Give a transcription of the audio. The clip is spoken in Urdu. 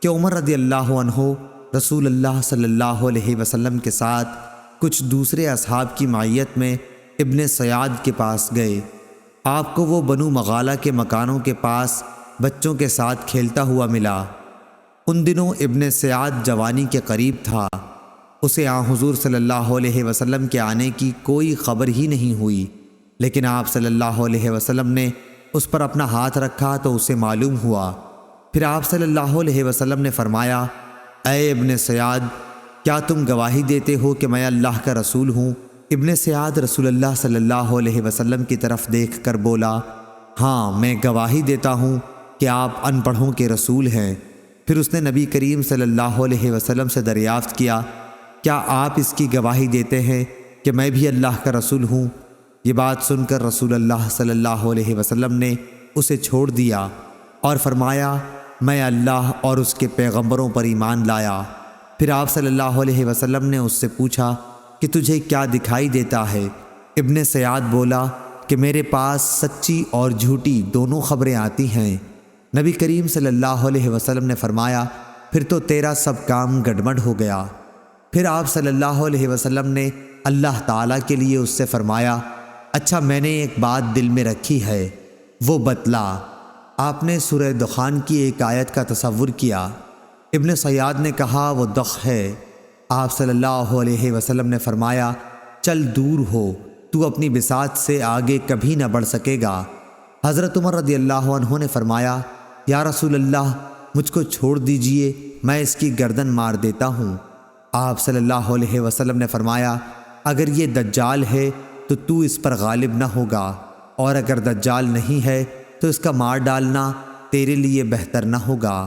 کہ عمر رضی اللہ عنہ رسول اللہ صلی اللہ علیہ وسلم کے ساتھ کچھ دوسرے اصحاب کی معیت میں ابن سیاد کے پاس گئے۔ آپ کو وہ بنو مغالہ کے مکانوں کے پاس بچوں کے ساتھ کھیلتا ہوا ملا۔ ان دنوں ابن سیاد جوانی کے قریب تھا۔ اسے حضور صلی اللہ علیہ وسلم کے آنے کی کوئی خبر ہی نہیں ہوئی، لیکن آپ صلی اللہ علیہ وسلم نے اس پر اپنا ہاتھ رکھا تو اسے معلوم ہوا۔ پھر آپ صلی اللہ علیہ وسلم نے فرمایا، اے ابن سیاد، کیا تم گواہی دیتے ہو کہ میں اللہ کا رسول ہوں؟ ابن سیاد رسول اللہ صلی اللہ علیہ وسلم کی طرف دیکھ کر بولا، ہاں میں گواہی دیتا ہوں کہ آپ ان پڑھوں کے رسول ہیں۔ پھر اس نے نبی کریم صلی اللہ علیہ وسلم سے دریافت کیا، کیا آپ اس کی گواہی دیتے ہیں کہ میں بھی اللہ کا رسول ہوں؟ یہ بات سن کر رسول اللہ صلی اللہ علیہ وسلم نے اسے چھوڑ دیا اور فرمایا، میں اللہ اور اس کے پیغمبروں پر ایمان لایا۔ پھر آپ صلی اللہ علیہ وسلم نے اس سے پوچھا کہ تجھے کیا دکھائی دیتا ہے؟ ابن سیاد بولا کہ میرے پاس سچی اور جھوٹی دونوں خبریں آتی ہیں۔ نبی کریم صلی اللہ علیہ وسلم نے فرمایا، پھر تو تیرا سب کام گڑبڑ ہو گیا۔ پھر آپ صلی اللہ علیہ وسلم نے اللہ تعالیٰ کے لیے اس سے فرمایا، اچھا میں نے ایک بات دل میں رکھی ہے، وہ بتلا۔ آپ نے سورہ دخان کی ایک آیت کا تصور کیا۔ ابن سیاد نے کہا، وہ دخ ہے۔ آپ صلی اللہ علیہ وسلم نے فرمایا، چل دور ہو، تو اپنی بساط سے آگے کبھی نہ بڑھ سکے گا۔ حضرت عمر رضی اللہ عنہ نے فرمایا، یا رسول اللہ، مجھ کو چھوڑ دیجئے، میں اس کی گردن مار دیتا ہوں۔ آپ صلی اللہ علیہ وسلم نے فرمایا، اگر یہ دجال ہے تو اس پر غالب نہ ہوگا، اور اگر دجال نہیں ہے تو اس کا مار ڈالنا تیرے لیے بہتر نہ ہوگا۔